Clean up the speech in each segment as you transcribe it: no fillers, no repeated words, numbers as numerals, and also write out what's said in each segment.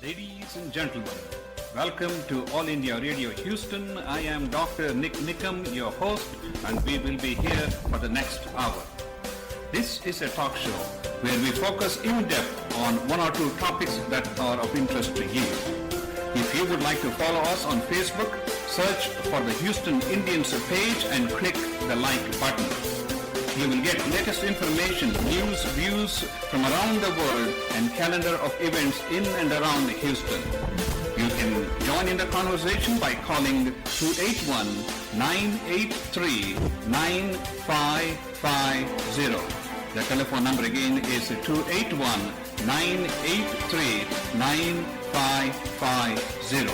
Ladies and gentlemen, welcome to All India Radio Houston. I am Dr. Nik Nikam, your host, and we will be here for the next hour. This is a talk show where we focus in depth on one or two topics that are of interest to you. If you would like to follow us on Facebook, search for the Houston Indians page and click the like button. You will get latest information, news, views from around the world, and calendar of events in and around Houston. You can join in the conversation by calling 281-983-9550. The telephone number again is 281-983-9550.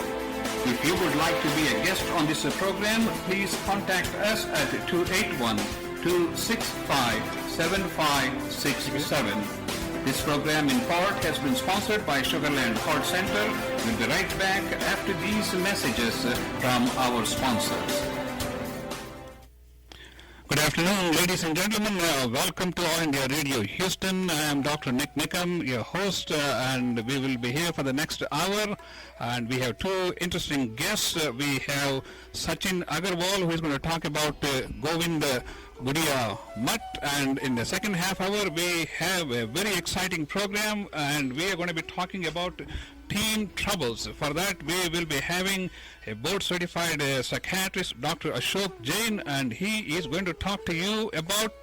If you would like to be a guest on this program, please contact us at 281-265-7567. This program in part has been sponsored by Sugarland Heart Center. We'll be right back after these messages from our sponsors. Good afternoon, ladies and gentlemen. Welcome to All India Radio Houston. I am Dr. Nik Nikam, your host, and we will be here for the next hour. And we have two interesting guests. We have Sachin Agrawal, who is going to talk about Govindji Goudia Matha, and in the second half hour we have a very exciting program, and we are going to be talking about teen troubles. For that we will be having a board certified psychiatrist, Dr. Ashok Jain, and he is going to talk to you about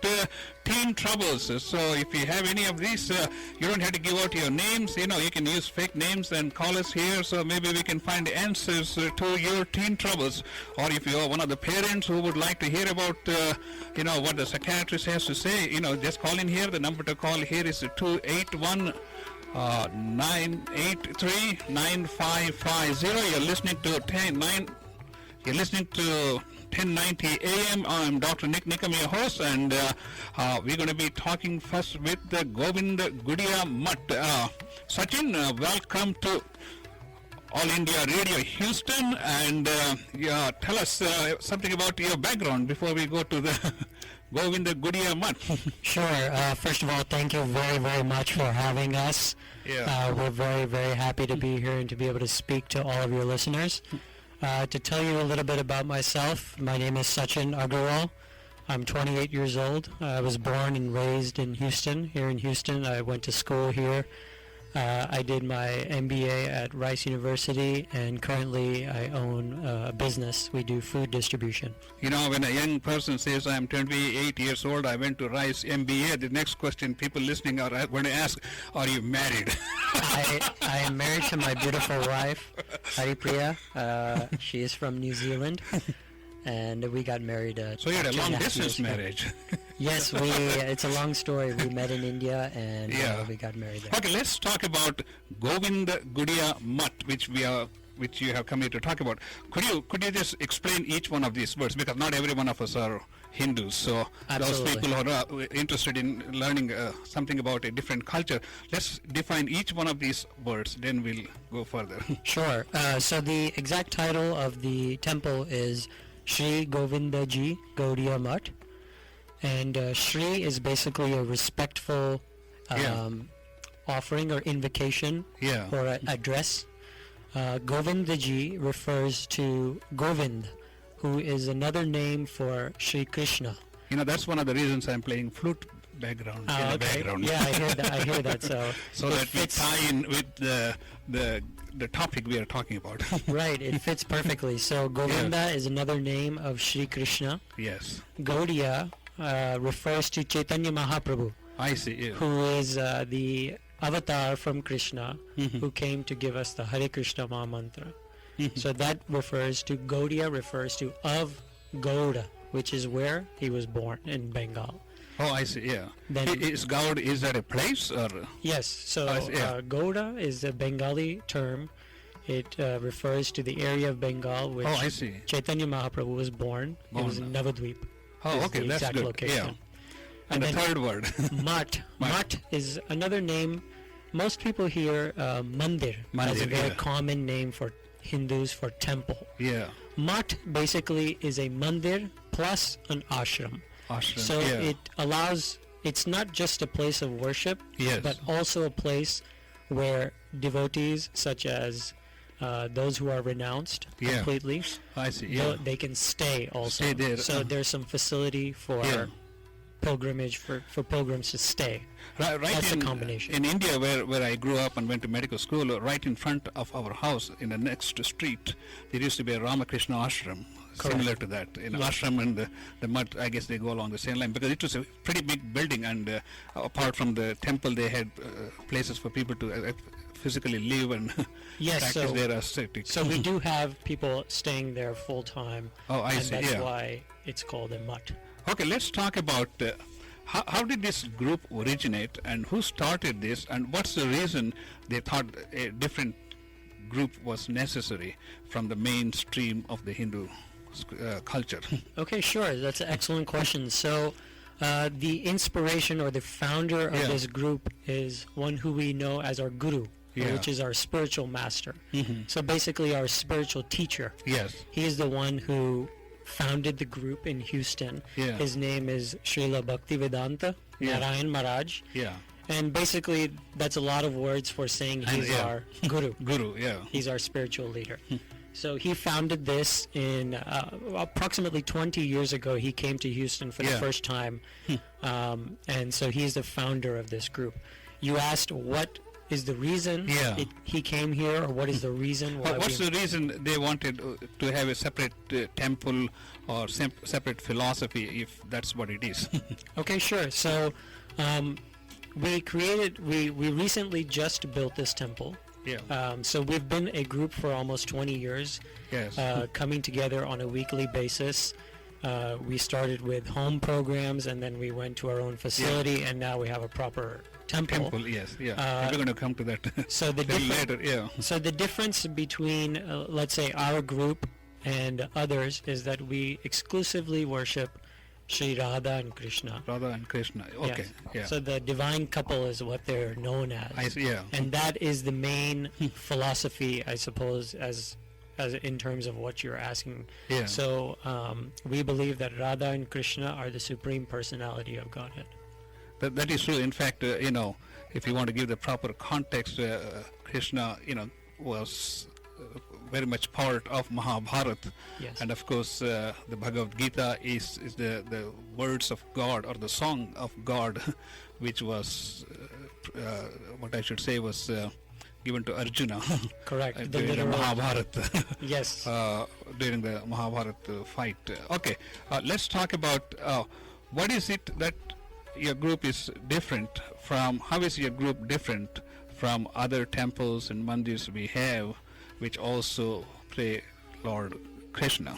teen troubles. So if you have any of these, you don't have to give out your names. You can use fake names and call us here, so maybe we can find answers to your teen troubles. Or if you are one of the parents who would like to hear about what the psychiatrist has to say, just call in here. The number to call here is 281-983-9550. You're listening to 1090 AM. I'm Dr. Nik Nikam, your host, and we're going to be talking first with Govindji Goudia Matha. Sachin, welcome to All India Radio Houston, and tell us something about your background before we go to the Govindji Goudia Matha. Sure. First of all, thank you very, very much for having us. Yeah. We're very, very happy to be here and to be able to speak to all of your listeners. To tell you a little bit about myself, my name is Sachin Agrawal. I'm 28 years old. I was born and raised in Houston, here in Houston. I went to school here. I did my MBA at Rice University, and currently I own a business. We do food distribution. When a young person says, I'm 28 years old, I went to Rice MBA, the next question people listening are going to ask, are you married? I am married to my beautiful wife, Haripriya. She is from New Zealand, and we got married. So you had a long-distance marriage. Yes, it's a long story. We met in India, and we got married there. Okay, let's talk about Govindji Goudia Matha, which you have come here to talk about. Could you just explain each one of these words, because not every one of us are Hindus, so Absolutely. those people who are interested in learning something about a different culture, let's define each one of these words, then we'll go further. Sure. So the exact title of the temple is Shri Govindji Goudia Matha. And Shri is basically a respectful offering or invocation or address. Govindji refers to Govind, who is another name for Shri Krishna. That's one of the reasons I'm playing flute background. Okay. Background. Yeah, I hear that. So that we tie in with the topic we are talking about. Right, it fits perfectly. So Govinda is another name of Shri Krishna. Yes. Goudia refers to Chaitanya Mahaprabhu. I see. Yeah. Who is the avatar from Krishna, who came to give us the Hare Krishna Maha Mantra. So that refers to Goudia, refers to of Gouda, which is where he was born, in Bengal. Oh, I see. Yeah. Then is that a place or? Yes. So Gouda is a Bengali term. It refers to the area of Bengal which I see. Chaitanya Mahaprabhu was born. It was in Navadvip. Oh, okay, the that's exact good. location. Yeah. And the third word. Mat. Mat is another name. Most people hear Mandir as a very common name for Hindus for temple. Yeah. Mat basically is a mandir plus an ashram. So it allows, it's not just a place of worship, but also a place where devotees such as those who are renounced Yeah. completely, I see. Yeah. they can stay also. Stay there, So there's some facility for Yeah. pilgrimage for pilgrims to stay. Right That's a in, combination. in India, where I grew up and went to medical school, right in front of our house, in the next street, there used to be a Ramakrishna ashram, Correct. similar to that. In Yeah. ashram and the mud, I guess they go along the same line, because it was a pretty big building, and apart from the temple, they had places for people to physically live and Yes, practice so- their ascetics. So we do have people staying there full time, Oh, I and see. that's Yeah. why it's called a mutt. Okay, let's talk about how did this group originate, and who started this, and what's the reason they thought a different group was necessary from the mainstream of the Hindu culture. Okay, sure. That's an excellent question. So, the inspiration or the founder of Yeah. this group is one who we know as our guru, Yeah. which is our spiritual master. Mhm. So basically, our spiritual teacher. Yes. He is the one who founded the group in Houston. Yeah. His name is Srila Bhaktivedanta Yeah. Narayan Maharaj. Yeah. And basically, that's a lot of words for saying he's yeah. our guru. Guru. Yeah. He's our spiritual leader. So he founded this in approximately 20 years ago. He came to Houston for the Yeah. first time. And so he's the founder of this group. You asked what is the reason Yeah. he came here, or what is the reason why What's we... the reason they wanted to have a separate temple or separate philosophy, if that's what it is? Okay, sure. So we recently just built this temple. Yeah. So we've been a group for almost 20 years, Yes. coming together on a weekly basis. We started with home programs, and then we went to our own facility, and now we have a proper temple. Temple. Yes. Yeah. We're going to come to that So the little difference, later. Yeah. so the difference between, let's say, our group and others is that we exclusively worship Shri Radha and Krishna. Radha and Krishna. Okay. Yes. Yeah. So the divine couple is what they're known as. I see. Yeah. And that is the main philosophy, I suppose, as in terms of what you're asking. Yeah. So we believe that Radha and Krishna are the supreme personality of Godhead. That is true. In fact, if you want to give the proper context, Krishna, was very much part of Mahabharata. Yes. And of course, the Bhagavad Gita is the words of God, or the song of God, which was, what I should say, was given to Arjuna Correct. The during the literal- Mahabharata. Yes. During the Mahabharata fight. Okay, let's talk about what is it that your group is different from, how is your group different from other temples and mandirs we have, which also pray Lord Krishna?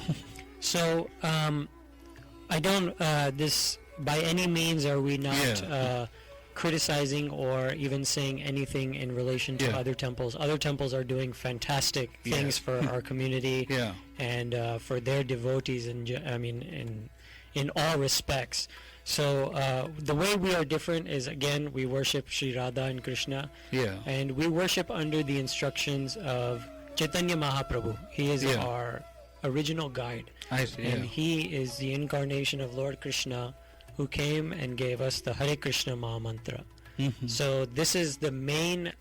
So I don't, this, by any means are we not Yeah. criticizing or even saying anything in relation to Yeah. other temples. Other temples are doing fantastic Yeah. things for our community. Yeah. And for their devotees, in all respects. So the way we are different is, again, we worship Sri Radha and Krishna, Yeah. and we worship under the instructions of Chaitanya Mahaprabhu. He is Yeah. our original guide, I see. and Yeah. he is the incarnation of Lord Krishna, who came and gave us the Hare Krishna Maha Mantra. Mhm. So this is the main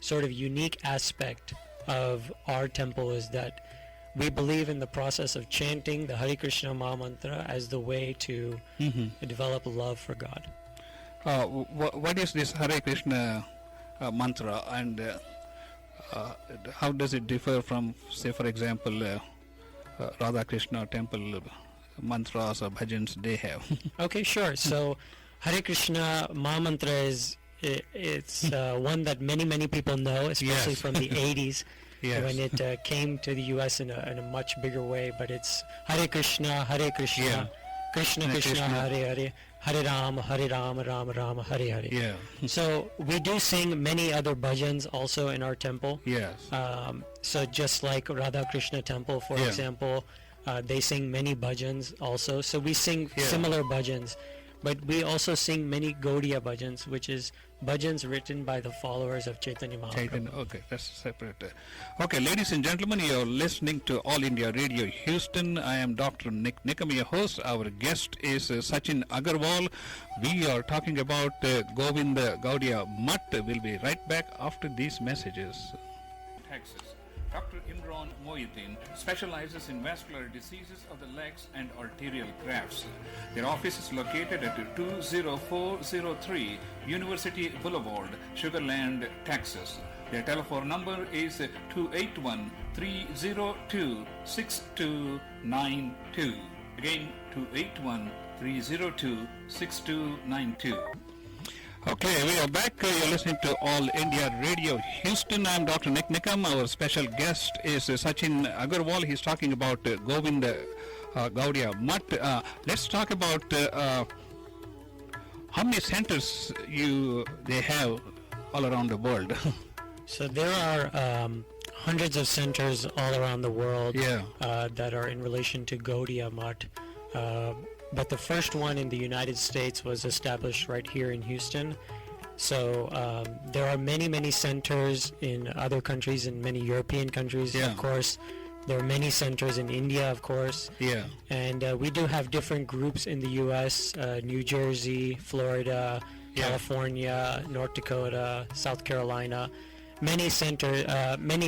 sort of unique aspect of our temple, is that we believe in the process of chanting the Hare Krishna Maha Mantra as the way to Mhm. develop love for God. What is this Hare Krishna mantra, and how does it differ from, say, for example, Radha Krishna temple mantras or bhajans they have? Okay, sure. So Hare Krishna Maha Mantra it's one that many people know, especially Yes. from the 80s. Yes. When it came to the U.S. in a much bigger way, but it's Hare Krishna, Yeah. Krishna Krishna, Krishna. Hare Hare, Hare Rama, Rama Rama, Hare Hare. Yeah. So we do sing many other bhajans also in our temple. Yes. So just like Radha Krishna temple, for Yeah. example, they sing many bhajans also. So we sing Yeah. similar bhajans. But we also sing many Gaudiya bhajans, which is bhajans written by the followers of Chaitanya Mahaprabhu. Okay, that's separate. Okay, ladies and gentlemen, you're listening to All India Radio Houston. I am Dr. Nik Nikam, your host. Our guest is Sachin Agrawal. We are talking about Govindji Goudia Matha. We'll be right back after these messages. Texas. Dr. Imran Mohiuddin specializes in vascular diseases of the legs and arterial grafts. Their office is located at 20403 University Boulevard, Sugar Land, Texas. Their telephone number is 281-302-6292. Again, 281-302-6292. Okay, we are back. You're listening to All India Radio Houston. I'm Dr. Nik Nikam. Our special guest is Sachin Agrawal. He's talking about Govindji Goudia Matha. Let's talk about how many centers they have all around the world. So there are hundreds of centers all around the world that are in relation to Gaudiya Matha. But the first one in the United States was established right here in Houston. So there are many, many centers in other countries, in many European countries, of course. There are many centers in India, of course. Yeah. And we do have different groups in the U.S., New Jersey, Florida, California, North Dakota, South Carolina. Many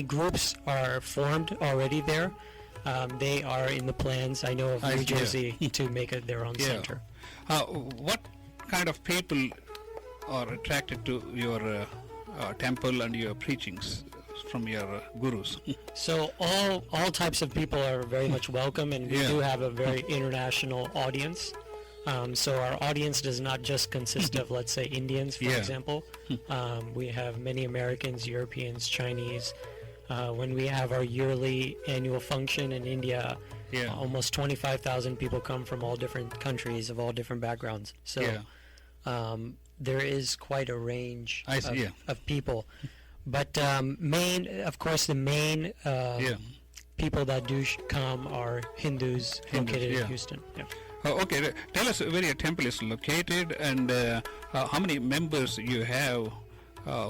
groups are formed already there. They are in the plans, I know, of New Jersey to make it their own center. What kind of people are attracted to your temple and your preachings from your gurus? So all types of people are very much welcome, and we do have a very international audience. So our audience does not just consist of, let's say, Indians, for example. We have many Americans, Europeans, Chinese. When we have our yearly annual function in India, almost 25,000 people come from all different countries of all different backgrounds. So there is quite a range of people. But the main people that do come are Hindus located in Houston. Okay, tell us where your temple is located and how many members you have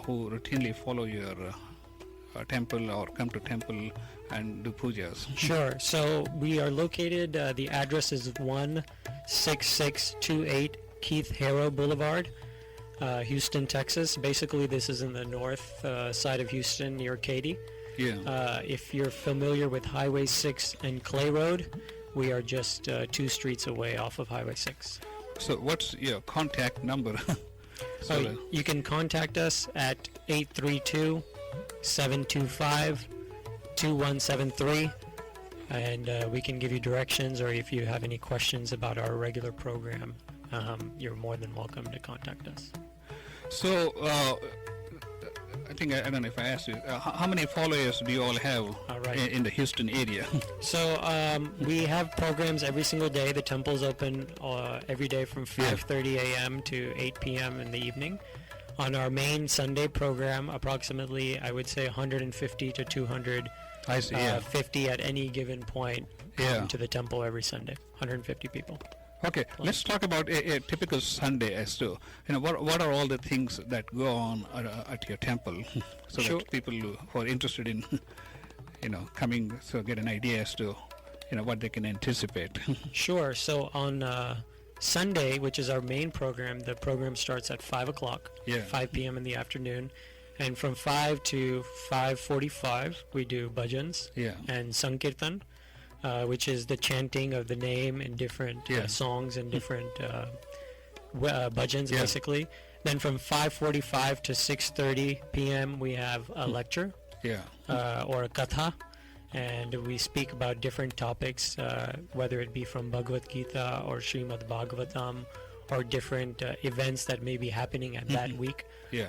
who routinely follow your temple or come to temple and do pujas. Sure. So we are located, the address is 16628 Keith Harrow Boulevard, Houston, Texas. Basically, this is in the north side of Houston near Katy. If you're familiar with Highway 6 and Clay Road, we are just 2 streets away off of Highway 6. So what's your contact number? You can contact us at 832-725-2173, and we can give you directions, or if you have any questions about our regular program, you're more than welcome to contact us. So I think, I don't know if I asked you, how many followers do you all have in the Houston area? So we have programs every single day. The temple's open every day from 5:30 a.m. to 8 p.m. in the evening. On our main Sunday program, approximately, I would say 150 to 250 at any given point come to the temple every Sunday. 150 people. Okay, let's talk about a typical Sunday as to, what are all the things that go on at your temple, so that people who are interested in, coming, so get an idea as to, what they can anticipate. Sure. So on Sunday, which is our main program, the program starts at 5 o'clock, 5 p.m. in the afternoon. And from 5 to 5:45, we do bhajans and sankirtan, which is the chanting of the name in different songs and different bhajans, basically. Then from 5:45 to 6:30 p.m., we have a lecture or a katha. And we speak about different topics, whether it be from Bhagavad Gita or Srimad Bhagavatam, or different events that may be happening at that week.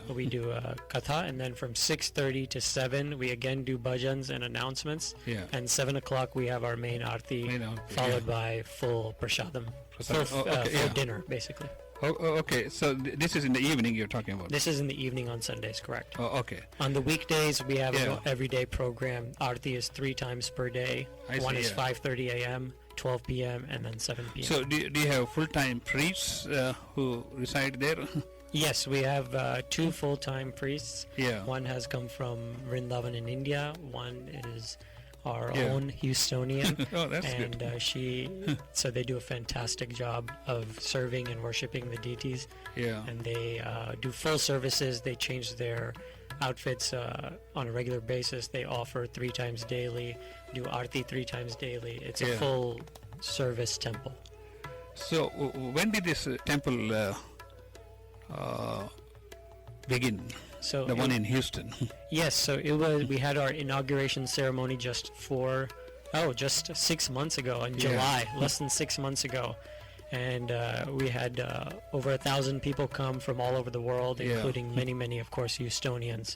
We do a katha, and then from 6:30 to 7, we again do bhajans and announcements. And 7 o'clock, we have our main arti, followed by full prasadam, full dinner, basically. Okay, so this is in the evening you're talking about? This is in the evening on Sundays, correct. Okay. On the weekdays, we have an everyday program. Arti is 3 times per day. One is 5:30 a.m., 12 p.m. and then 7 p.m. So do you have full-time priests who reside there? Yes, we have 2 full-time priests. Yeah. One has come from Vrindavan in India. One is our Yeah. own Houstonian. Oh, that's and good. So they do a fantastic job of serving and worshiping the deities. Yeah. And they do full services. They change their outfits on a regular basis. They offer 3 times daily, do arti 3 times daily. It's a Yeah. full service temple. So when did this temple begin? So The one in Houston. yes, so it was. We had our inauguration ceremony just 6 months ago in Yeah. July, less than 6 months ago, and we had over 1,000 people come from all over the world, Yeah. including many, of course, Houstonians.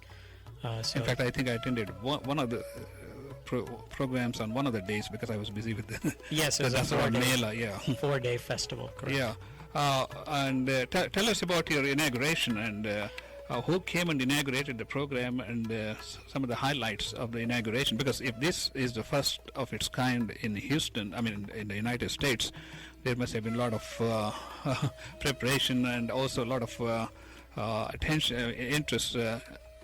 So In fact, I think I attended one of the programs on one of the days because I was busy with the yes, it was a that's our 4-day, Mela, yeah. 4-day festival. Correct. Yeah. And tell us about your inauguration and who came and inaugurated the program and some of the highlights of the inauguration. Because if this is the first of its kind in Houston, I mean in the United States, there must have been a lot of preparation and also a lot of attention, interest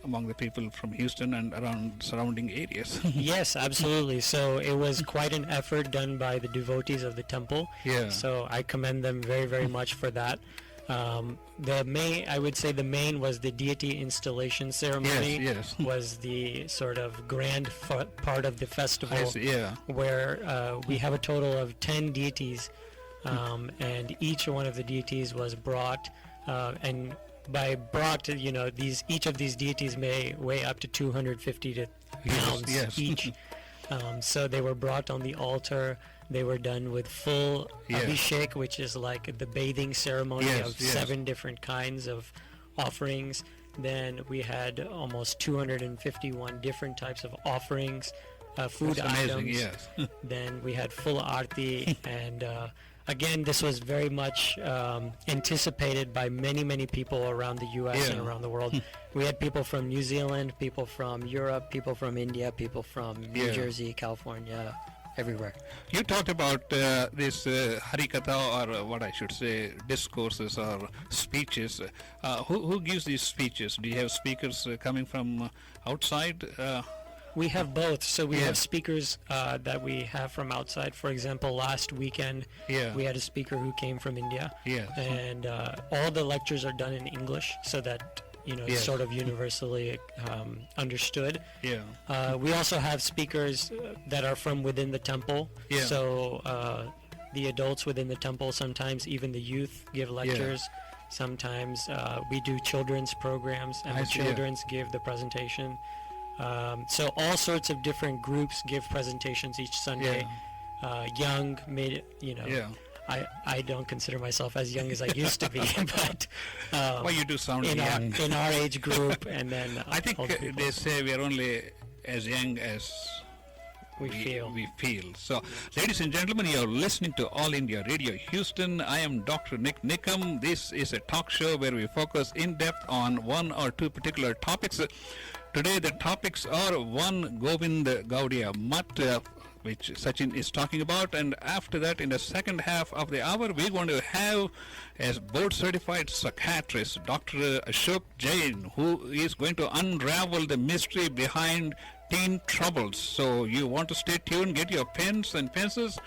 among the people from Houston and around surrounding areas. Yes, absolutely. So it was quite an effort done by the devotees of the temple. Yeah. So I commend them very much for that. I would say the main was the deity installation ceremony. Yes. Was the sort of grand part of the festival. I see, yeah. Where we have a total of 10 deities, and each one of the deities was brought, and by brought, each of these deities may weigh up to 250 pounds Yes. each. So they were brought on the altar. They were done with full Yeah. abhishek, which is like the bathing ceremony Yes, of yes. 7 different kinds of offerings. Then we had almost 251 different types of offerings, food That's amazing, items. yes. Then we had full arti, and again, this was very much anticipated by many people around the U.S. Yeah. and around the world. We had people from New Zealand, people from Europe, people from India, people from New Yeah. Jersey, California, everywhere. You talked about this harikatha, or what I should say, discourses or speeches. Who gives these speeches? Do you have speakers coming from outside? We have both. So we Yeah. have speakers that we have from outside. For example, last weekend Yeah. we had a speaker who came from India. Yes. And all the lectures are done in English so that, it's Yes. sort of universally understood. Yeah. We also have speakers that are from within the temple. Yeah. So the adults within the temple, sometimes even the youth give lectures. Sometimes we do children's programs, and I the see, yeah. children's give the presentation. So all sorts of different groups give presentations each Sunday. Young, mid, Yeah. I don't consider myself as young as I used to be, but Well, you do sound in young. our age group, and then I think older people. they say we are only as young as we feel. we feel. So, ladies and gentlemen, you are listening to All India Radio Houston. I am Dr. Nik Nikam. This is a talk show where we focus in depth on one or two particular topics. Today, the topics are one, Govindji Goudia Matha, which Sachin is talking about, and after that, in the second half of the hour, we're going to have as board-certified psychiatrist Dr. Ashok Jain, who is going to unravel the mystery behind teen troubles. So you want to stay tuned, get your pens and pencils.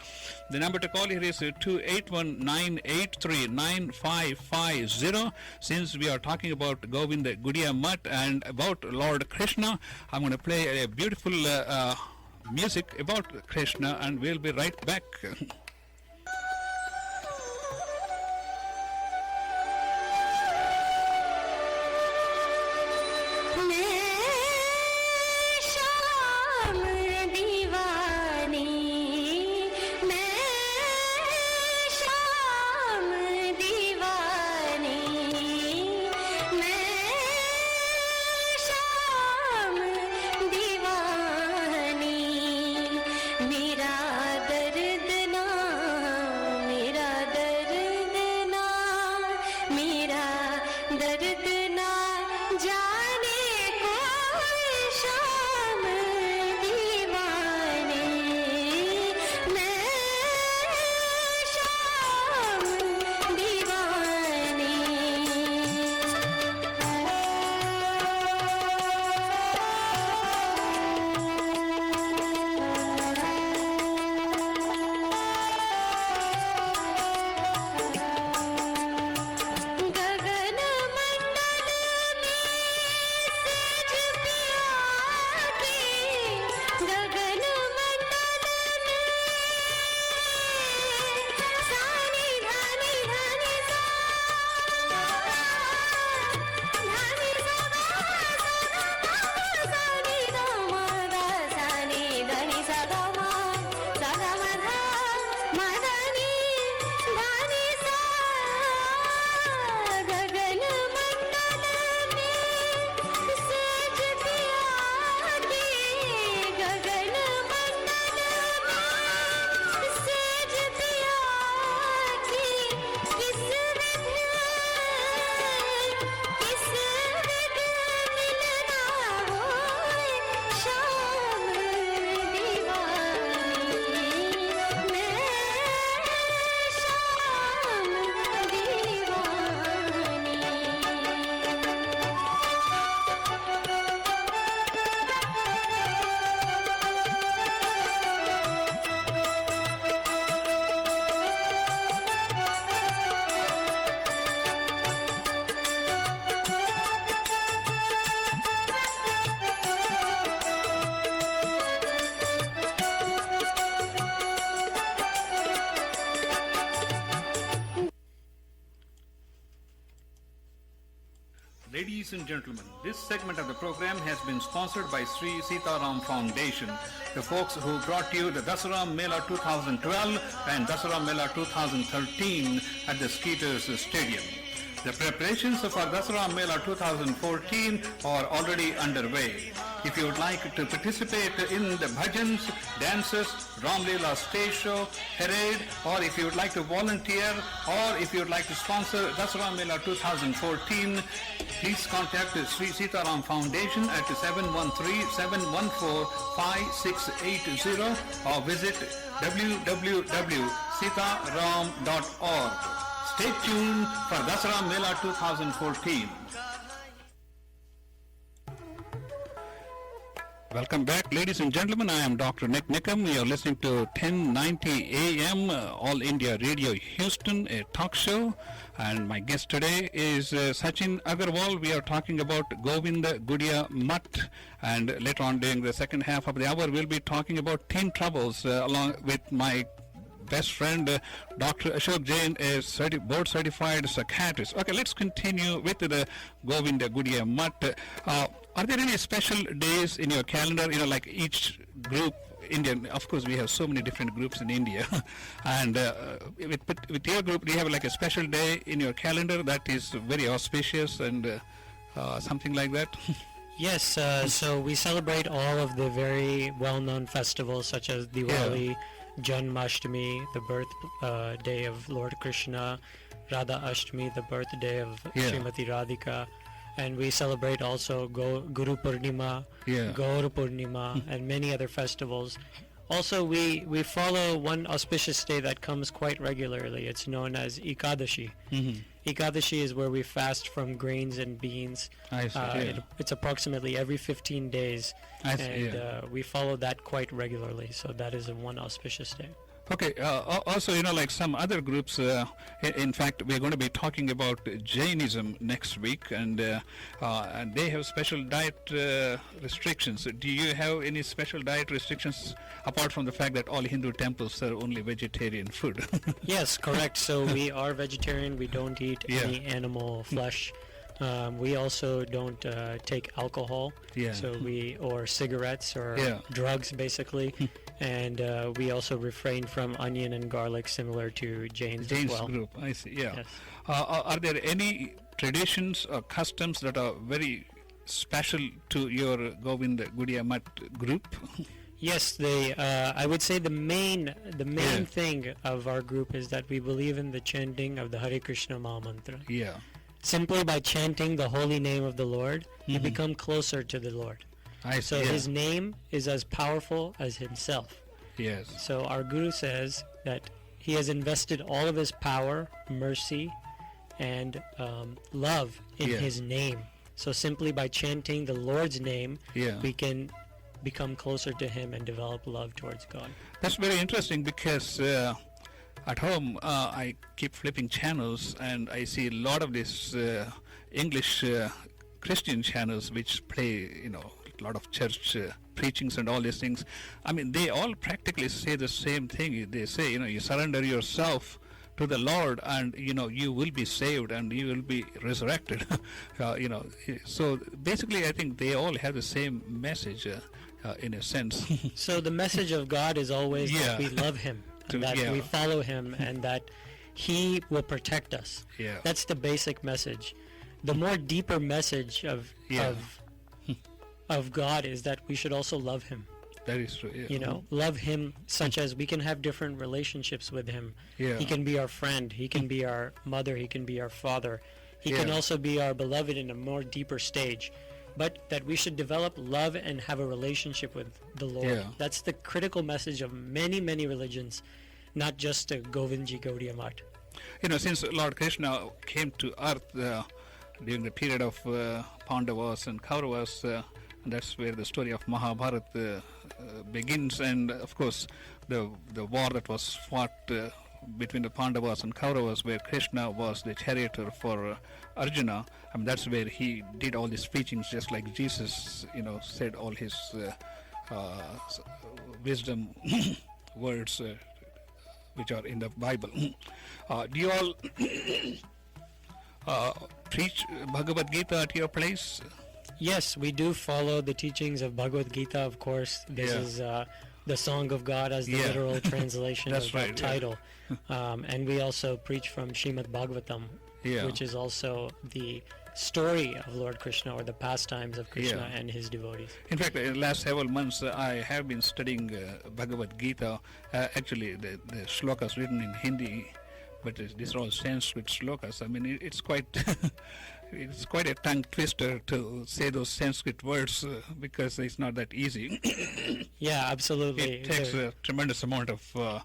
The number to call here is 281-983-9550. Since we are talking about Govindji Goudia Matha and about Lord Krishna, I'm going to play a beautiful music about Krishna, and we'll be right back. मेरा दर्द ना Ladies and gentlemen, this segment of the program has been sponsored by Sri Sitaram Foundation, the folks who brought you the Dasara Mela 2012 and Dasara Mela 2013 at the Skeeters Stadium. The preparations for Dasara Mela 2014 are already underway. If you would like to participate in the bhajans, dances, Ram Leela stage show, parade, or if you would like to volunteer, or if you would like to sponsor Dasara Mela 2014, please contact the Sri Sitaram Foundation at 713-714-5680 or visit www.sitaram.org. Stay tuned for Dasara Mela 2014. Welcome back, ladies and gentlemen. I am Dr. Nik Nikam. You are listening to 1090 AM All India Radio Houston, a talk show. And my guest today is Sachin Agrawal. We are talking about Govindji Goudia Matha. And later on during the second half of the hour, we'll be talking about teen troubles along with my best friend, Dr. Ashok Jain, a board-certified psychiatrist. Okay, let's continue with the Govindji Goudia Matha. Are there any special days in your calendar, like each group, Indian, of course we have so many different groups in India, and with your group, do you have like a special day in your calendar that is very auspicious and something like that? Yes, so we celebrate all of the very well-known festivals such as Diwali, Janmashtami, the birth day of Lord Krishna, Radha Ashtami, the birthday of Srimati Radhika, and we celebrate also Guru Purnima, Gaur Purnima, and many other festivals. Also, we follow one auspicious day that comes quite regularly. It's known as Ekadashi. Mm-hmm. Ekadashi is where we fast from grains and beans. I see, it's approximately every 15 days, we follow that quite regularly. So that is one auspicious day. Okay, also, like some other groups, in fact, we're going to be talking about Jainism next week, and they have special diet restrictions. Do you have any special diet restrictions apart from the fact that all Hindu temples serve only vegetarian food? Yes, correct. So we are vegetarian. We don't eat any animal flesh. We also don't take alcohol, or cigarettes or drugs, basically. And we also refrain from onion and garlic, similar to Jain's as well. Group, I see, Yes. Are there any traditions or customs that are very special to your Govindji Goudia Matha group? Yes, I would say the main thing of our group is that we believe in the chanting of the Hare Krishna Maha Mantra. Yeah. Simply by chanting the holy name of the Lord, you become closer to the Lord. So his name is as powerful as himself. Yes. So our Guru says that he has invested all of his power, mercy, and love in his name. So simply by chanting the Lord's name, we can become closer to him and develop love towards God. That's very interesting because at home I keep flipping channels and I see a lot of these English Christian channels which play, a lot of church preachings and all these things. I mean, they all practically say the same thing. They say, you surrender yourself to the Lord and, you will be saved and you will be resurrected. So basically I think they all have the same message in a sense. So the message of God is always that we love him, and that we follow him, and that he will protect us. Yeah. That's the basic message. The more deeper message of God is that we should also love him. That is true. Yeah. Love him such as we can have different relationships with him. Yeah. He can be our friend. He can be our mother. He can be our father. He can also be our beloved in a more deeper stage. But that we should develop love and have a relationship with the Lord. Yeah. That's the critical message of many, many religions, not just Govindji Goudia Matha. Since Lord Krishna came to earth during the period of Pandavas and Kauravas, that's where the story of Mahabharata begins, and of course the war that was fought between the Pandavas and Kauravas, where Krishna was the charioteer for Arjuna. I mean, that's where he did all these preachings, just like Jesus, said all his wisdom words which are in the Bible. Do you all preach Bhagavad Gita at your place? Yes, we do follow the teachings of Bhagavad Gita, of course. This is the Song of God as the literal translation That's of right, that title. And we also preach from Srimad Bhagavatam, which is also the story of Lord Krishna, or the pastimes of Krishna and his devotees. In fact, in the last several months, I have been studying Bhagavad Gita. Actually, the shlokas written in Hindi, but these are all Sanskrit shlokas. I mean, it's quite it's quite a tongue twister to say those Sanskrit words because it's not that easy. Yeah, absolutely. It takes a tremendous amount of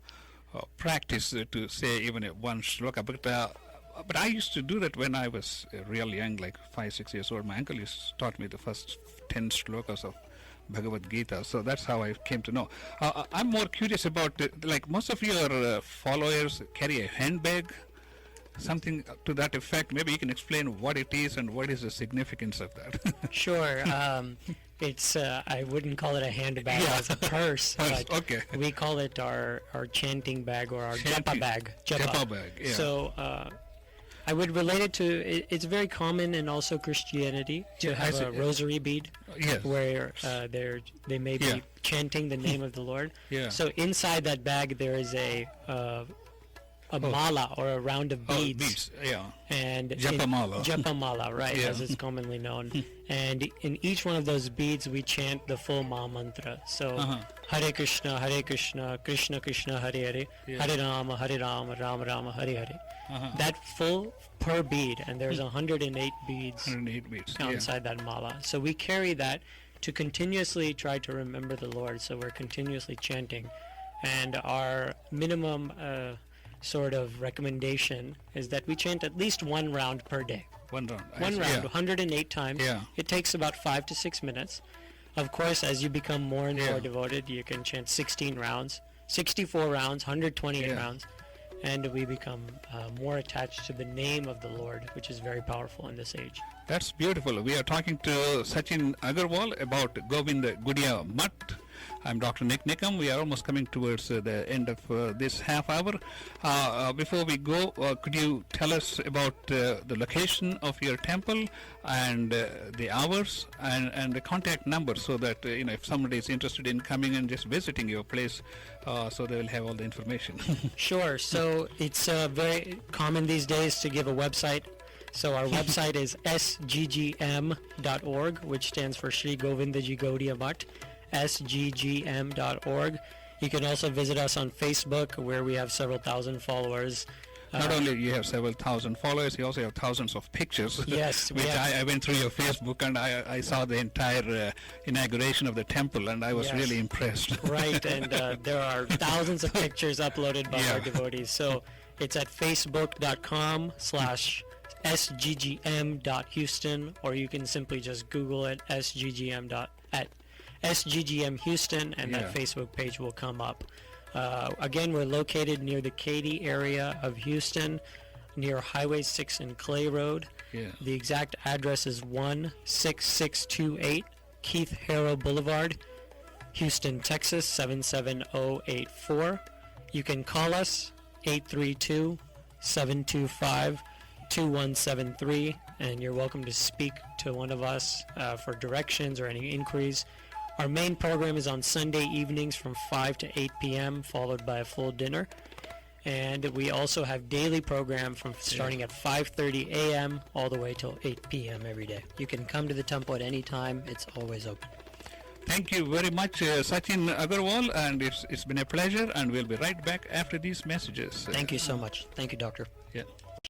practice to say even one shloka. But I used to do that when I was real young, like 5-6 years old. My uncle taught me the first 10 shlokas of Bhagavad Gita. So that's how I came to know. I'm more curious about, like most of your followers carry a handbag, something to that effect. Maybe you can explain what it is and what is the significance of that. Sure. It's I wouldn't call it a handbag, it's a purse. But Okay. we call it our chanting bag, or our Chanting. japa bag. Japa bag, yeah. So I would relate it to, it's very common in also Christianity to have a rosary bead, where they may be chanting the name of the Lord. Yeah. So inside that bag there is a mala, or a round of beads. Beads, yeah. And Japa mala. Japa mala, right, as it's commonly known. And in each one of those beads we chant the full Maha Mantra. So Hare Krishna, Krishna Krishna, Hare Hare, Hare Rama, Rama Rama, Hare Hare. That full per bead, and there's 108 beads, 108 beads inside that mala. So we carry that to continuously try to remember the Lord. So we're continuously chanting, and our minimum sort of recommendation is that we chant at least one round per day. One round. One round, 108 times. Yeah. It takes about 5 to 6 minutes. Of course, as you become more and more devoted, you can chant 16 rounds, 64 rounds, 128 rounds, and we become more attached to the name of the Lord, which is very powerful in this age. That's beautiful. We are talking to Sachin Agrawal about Govindji Goudia Matha. I'm Dr. Nik Nikam. We are almost coming towards the end of this half hour. Before we go, could you tell us about the location of your temple and the hours and the contact number, so that if somebody is interested in coming and just visiting your place, so they will have all the information. Sure. So it's very common these days to give a website. So our website is sggm.org, which stands for Shri Govindji Goudia Matha. sggm.org. You can also visit us on Facebook, where we have several thousand followers. Not only you have several thousand followers, you also have thousands of pictures. Yes. Which I went through your Facebook, and I saw the entire inauguration of the temple, and I was really impressed. Right, and there are thousands of pictures uploaded by our devotees. So it's at facebook.com/sggm.houston, or you can simply just Google it, SGGM Houston, and that Facebook page will come up. Again, we're located near the Katy area of Houston, near Highway 6 and Clay Road. Yeah. The exact address is 16628 Keith Harrow Boulevard, Houston, Texas 77084. You can call us 832-725-2173, and you're welcome to speak to one of us for directions or any inquiries. Our main program is on Sunday evenings from 5 to 8 p.m., followed by a full dinner. And we also have daily program from starting at 5:30 a.m. all the way till 8 p.m. every day. You can come to the temple at any time. It's always open. Thank you very much, Sachin Agrawal, and it's been a pleasure, and we'll be right back after these messages. Thank you so much. Thank you, Doctor. Yeah.